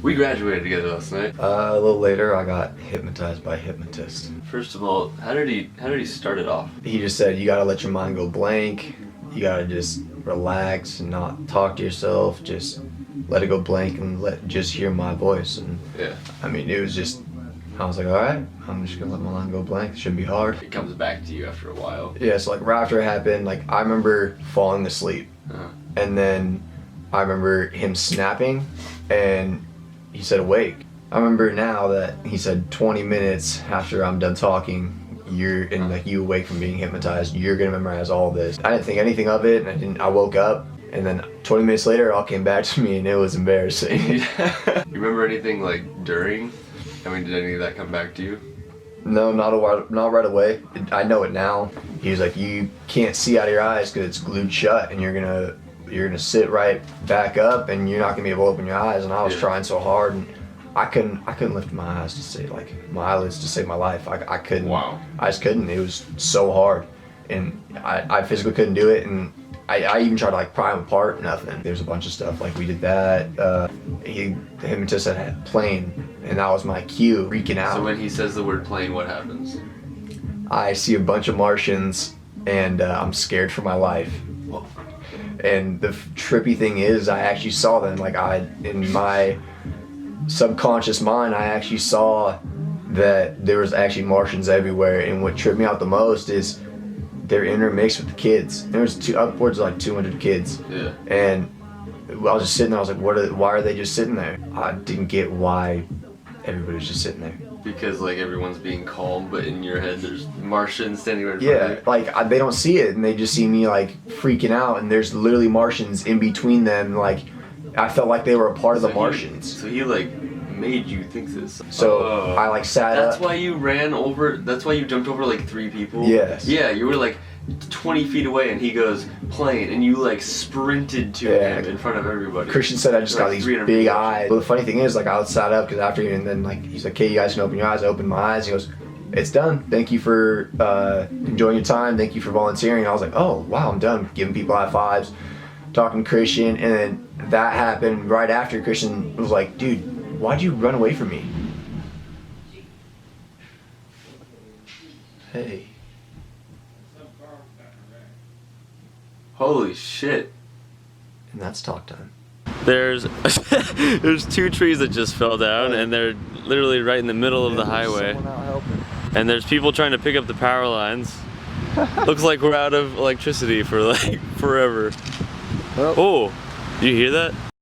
We graduated together last night. A little later, I got hypnotized by a hypnotist. First of all, how did he start it off? He just said, you gotta let your mind go blank. You gotta just relax and not talk to yourself. Just let it go blank and just hear my voice. And Yeah. I mean, it was just, I was like, all right, I'm just gonna let my mind go blank. It shouldn't be hard. It comes back to you after a while. Yeah, so like right after it happened, like I remember falling asleep. Uh-huh. And then I remember him snapping and he said awake. I remember now that he said 20 minutes after I'm done talking, you awake from being hypnotized, you're gonna memorize all this. I didn't think anything of it, and I woke up, and then 20 minutes later it all came back to me and it was embarrassing. You remember anything like during? I mean, did any of that come back to you? No, not right away. I know it now. He was like, you can't see out of your eyes because it's glued shut, and you're gonna sit right back up, and you're not gonna be able to open your eyes. And I was trying so hard, and I couldn't lift my eyes to save, like, my eyelids to save my life. I couldn't. Wow. I just couldn't. It was so hard, and I physically couldn't do it. And I even tried to like pry them apart. Nothing. There's a bunch of stuff like we did that. The hypnotist said plane, and that was my cue. Freaking out. So when he says the word plane, what happens? I see a bunch of Martians, and I'm scared for my life. And the trippy thing is, I actually saw them. Like in my subconscious mind, I actually saw that there was actually Martians everywhere. And what tripped me out the most is they're intermixed with the kids. There was upwards of like 200 kids. Yeah. And I was just sitting there. I was like, why are they just sitting there? I didn't get why everybody was just sitting there. Because like everyone's being calm, but in your head there's Martians standing right in front of you. Yeah, like they don't see it, and they just see me like freaking out, and there's literally Martians in between them. Like I felt like they were a part of the Martians. So he like made you think this. So I like sat up. That's why you ran over. That's why you jumped over like 3 people. Yes. Yeah, you were like 20 feet away, and he goes plane, and you like sprinted to him in front of everybody. Christian said I just got these big eyes. Well, the funny thing is, like I sat up because after, and then like he's like, "Okay, you guys can open your eyes." I opened my eyes. He goes, "It's done. Thank you for enjoying your time. Thank you for volunteering." And I was like, "Oh wow, I'm done." Giving people high fives, talking to Christian, and then that happened right after. Christian was like, "Dude, why'd you run away from me?" Hey. Holy shit. And that's talk time. There's 2 trees that just fell down, and they're literally right in the middle of the highway. And there's people trying to pick up the power lines. Looks like we're out of electricity for like forever. Oh, do you hear that?